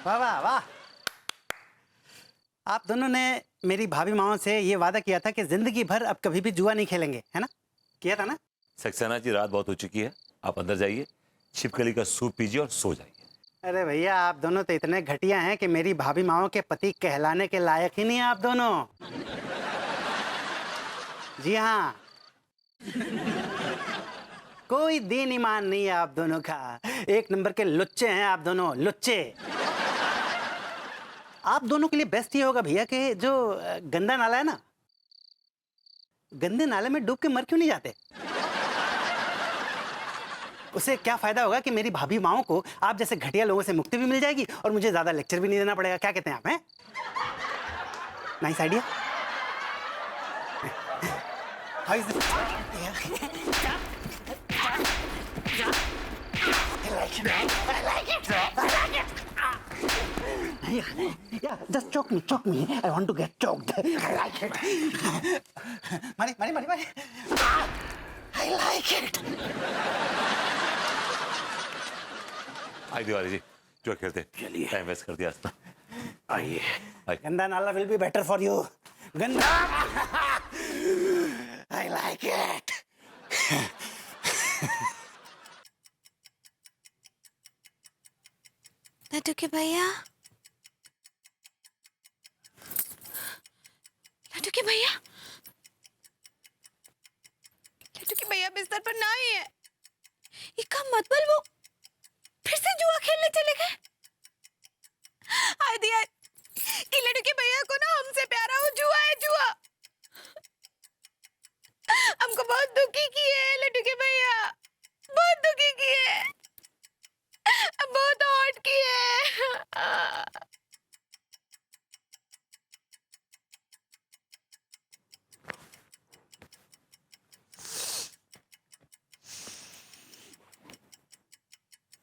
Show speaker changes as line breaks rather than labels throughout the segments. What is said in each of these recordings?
वाह वाह वाह। आप दोनों ने मेरी भाभी माओ से ये वादा किया था कि जिंदगी भर अब कभी भी जुआ नहीं खेलेंगे, है ना? किया था ना?
सक्सेना जी, रात बहुत हो चुकी है, आप अंदर जाइए, छिपकली का सूप पीजिए और सो जाइए।
अरे भैया, आप दोनों तो इतने घटिया हैं कि मेरी भाभी माओ के पति कहलाने के लायक ही नहीं है आप दोनों। जी हाँ, कोई दीन ईमान नहीं है आप दोनों का। एक नंबर के लुच्चे हैं आप दोनों, लुच्चे। आप दोनों के लिए बेस्ट ये होगा भैया कि जो गंदा नाला है ना, गंदे नाले में डूब के मर क्यों नहीं जाते? उससे क्या फायदा होगा कि मेरी भाभी माओ को आप जैसे घटिया लोगों से मुक्ति भी मिल जाएगी और मुझे ज्यादा लेक्चर भी नहीं देना पड़ेगा। क्या कहते हैं आप? हैं? Nice idea. How is it? Yeah, just choke me. I want to get choked. I like it. Mari. I like it.
आई दिवाली जी, जो खेलते
चलिए।
टाइम वेस्ट कर दिया आज तो।
आइए।
आइए।
गंदा नाला will be better for you. गंदा। I like it.
लड्डू के भैया, लड्डू के भैया, लड्डू के भैया बिस्तर पर ना ही है। इसका मतलब वो फिर से जुआ खेलने चले गए। आदि ये लड्डू के भैया को ना हमसे प्यारा वो जुआ है, जुआ। हमको बहुत दुखी किए है लड्डू के भैया, बहुत दुखी किए, बहुत हॉट किए।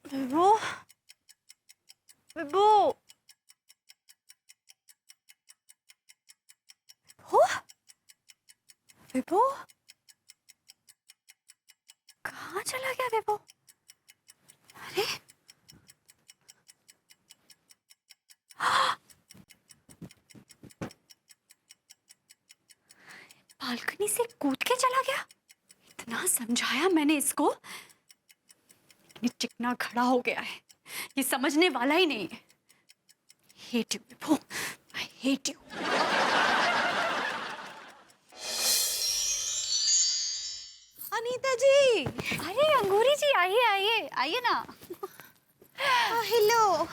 विभू, विभू, विभू, कहाँ चला गया विभू? अरे बालकनी से कूद के चला गया। इतना समझाया मैंने इसको, लेकिन चिकना खड़ा हो गया है। ये समझने वाला ही नहीं है। Hate you Vibhu, I hate you. Anita ji, अरे अंगूरी जी, आइए आइए आइए ना। हेलो,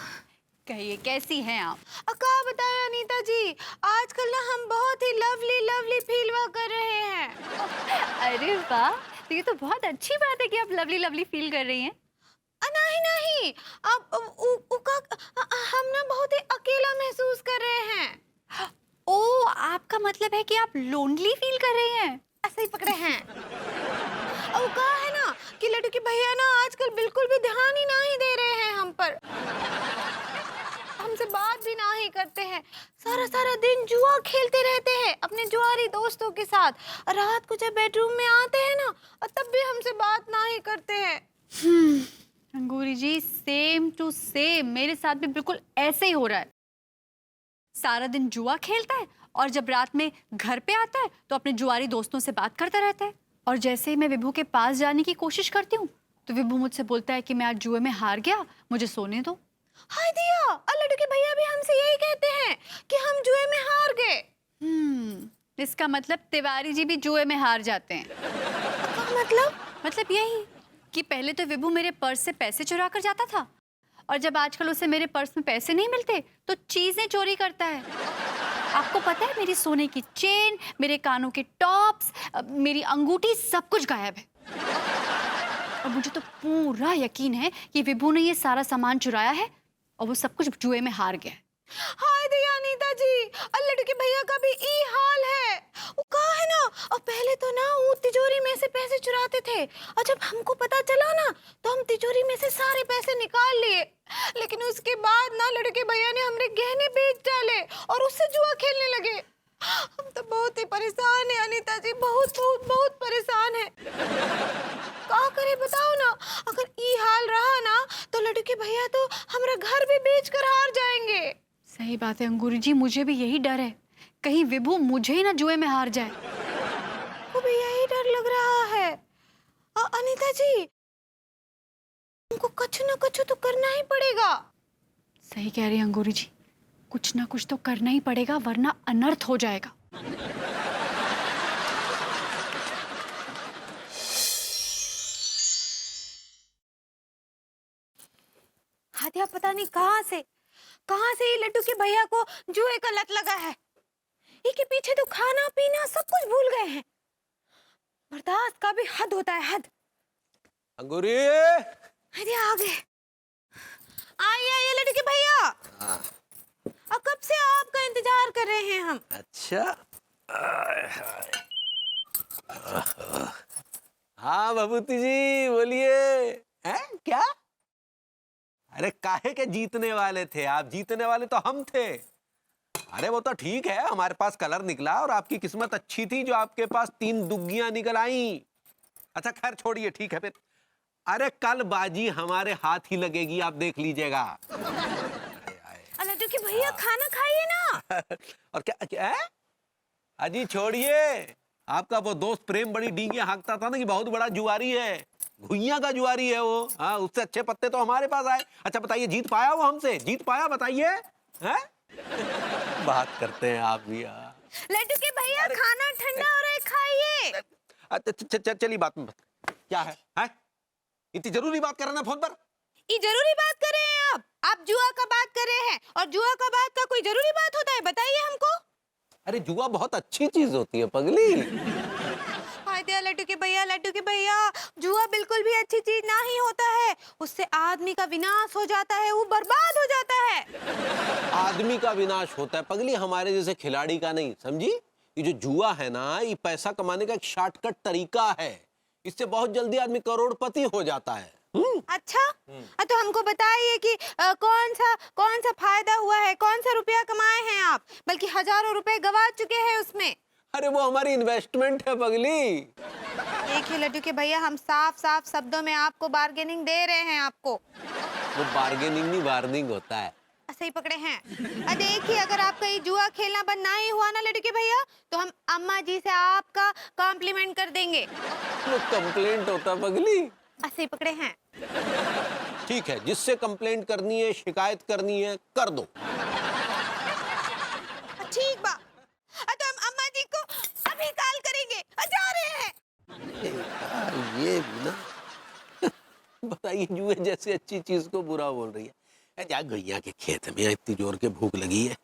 कहिए कैसी हैं आप?
अका बताए अनीता जी, आजकल ना हम बहुत ही लवली लवली फील कर रहे हैं।
अरे वाह, तो ये तो बहुत अच्छी बात है कि आप लवली लवली फील कर रही हैं।
नहीं, अब हम ना बहुत ही अकेला महसूस कर रहे हैं।
ओ, आपका मतलब है कि आप लोनली फील कर रही हैं?
ऐसे ही पकड़े हैं। अब कहा है ना कि लड्डू के भैया ना आजकल बिल्कुल भी ध्यान ही नहीं दे रहे हैं हम पर। हमसे बात भी नहीं करते हैं, सारा दिन जुआ खेलते रहते हैं अपने जुआरी दोस्तों के साथ। रात को जब बेडरूम में आते हैं ना, तब भी हमसे बात नहीं करते हैं।
अंगूरी जी, सेम टू सेम मेरे साथ भी बिल्कुल ऐसे ही हो रहा है। सारा दिन जुआ खेलता है और जब रात में घर पे आता है तो अपने जुआरी दोस्तों से बात करता रहता है। और जैसे ही मैं विभू के पास जाने की कोशिश करती हूँ तो विभू मुझसे बोलता है कि मैं आज जुए में हार गया, मुझे सोने दो।
हाय दिया, लड्डू के भैया भी हमसे यही कहते हैं कि हम जुए में हार गए।
इसका मतलब तिवारी जी भी जुए में हार जाते हैं। मतलब यही कि पहले तो विभू मेरे पर्स से पैसे चुरा कर जाता था और जब आजकल उसे मेरे पर्स में पैसे नहीं मिलते तो चीजें चोरी करता है। आपको पता है, मेरी सोने की चेन, मेरे कानों के टॉप्स, मेरी अंगूठी, सब कुछ गायब है। और मुझे तो पूरा यकीन है कि विभू ने ये सारा सामान चुराया है और वो सब कुछ जुए में हार गया।
हाय दिया अनीता जी, लड्डू के भैया का भी ई हाल है। वो कहा है ना, और पहले तो ना वो तिजोरी में से पैसे चुराते थे और जब हमको पता चला ना तो हम तिजोरी में से सारे पैसे निकाल लिए। लेकिन उसके बाद ना लड्डू के भैया ने हमरे गहने बेच डाले और उससे जुआ खेलने लगे। हम तो बहुत ही परेशान है अनीता जी, बहुत बहुत बहुत परेशान है। क्या करे बताओ ना, अगर ई हाल रहा ना तो लड्डू के भैया तो हमारा घर भी बेच कर हार जाएंगे।
सही बात है अंगूरी जी, मुझे भी यही डर है, कहीं विभू मुझे ही ना जुए में हार जाए।
वो भी यही डर लग रहा है। अनीता जी, हमको कुछ ना कुछ तो करना ही पड़ेगा।
सही कह रही है अंगूरी जी, कुछ ना कुछ तो करना ही पड़ेगा वरना अनर्थ हो जाएगा।
हादिया पता नहीं कहाँ से ये लड्डू के भैया को जुए का लत लगा है। इसके पीछे तो खाना पीना सब कुछ भूल गए हैं। बर्दाश्त का भी हद होता है, हद।
अंगूरी,
हादिया आ गए। आइए लड्डू के भैया। अब कब से आपका इंतजार कर रहे हैं हम।
अच्छा। हाँ भभूति जी बोलिए। हैं क्या? अरे काहे के जीतने वाले थे आप? जीतने वाले तो हम थे। अरे वो तो ठीक है, हमारे पास कलर निकला और आपकी किस्मत अच्छी थी जो आपके पास 3 दुग्गियां निकल आई। अच्छा खैर छोड़िए, ठीक है फिर। अरे कल बाजी हमारे हाथ ही लगेगी, आप देख लीजिएगा।
लड्डू के भैया खाना खाइए ना।
और क्या क्या है? अजी छोड़िए, आपका वो दोस्त प्रेम बड़ी डींगे हाँकता था ना कि बहुत बड़ा जुआरी है, घुइयां का जुआरी है वो। हाँ, उससे अच्छे पत्ते तो हमारे पास आए। अच्छा बताइए, जीत पाया वो हमसे? जीत पाया बताइए। हैं? बात करते हैं आप भी।
लड्डू के भैया खाना ठंडा हो रहा है, खाइए।
चलिए बात में क्या है? हैं? इतनी जरूरी बात कर रहे हैं फोन पर?
ये जरूरी बात कर रहे हैं आप जुआ का बात कर रहे हैं, और जुआ का बात का कोई जरूरी बात होता है? बताइए हमको।
अरे जुआ बहुत अच्छी चीज होती है पगली।
हाय दिया लड्डू के भैया, जुआ बिल्कुल भी अच्छी चीज ना ही होता है। उससे आदमी का विनाश हो जाता है, वो बर्बाद हो जाता है।
आदमी का विनाश होता है पगली, हमारे जैसे खिलाड़ी का नहीं, समझी? ये जो जुआ है ना, ये पैसा कमाने का एक शॉर्टकट तरीका है। इससे बहुत जल्दी आदमी करोड़पति हो जाता है।
अच्छा, तो हमको बताइए कि कौन सा फायदा हुआ है, कौन सा रुपया कमाए हैं आप? बल्कि हजारों रुपए गवा चुके हैं उसमें।
अरे वो हमारी इन्वेस्टमेंट है पगली।
देखिए लड्डू के भैया, हम साफ साफ शब्दों में आपको बार्गेनिंग दे रहे हैं आपको।
वो बार्गेनिंग नहीं, वार्निंग होता है।
सही पकड़े हैं। देखिए, अगर आपका ये जुआ खेलना बंद ना ही हुआ ना लड्डू के भैया, तो हम अम्मा जी से आपका कॉम्प्लीमेंट कर देंगे।
वो कंप्लेंट होता पगली।
सही पकड़े हैं।
ठीक है, जिससे कंप्लेंट करनी है, शिकायत करनी है, कर दो।
ठीक बा, तो हम अम्मा जी को अभी कॉल करेंगे, जा रहे हैं।
ये भी ना बताइए, जुए जैसी अच्छी चीज को बुरा बोल रही है। जा गैया के खेत में इतनी जोर के भूख लगी है,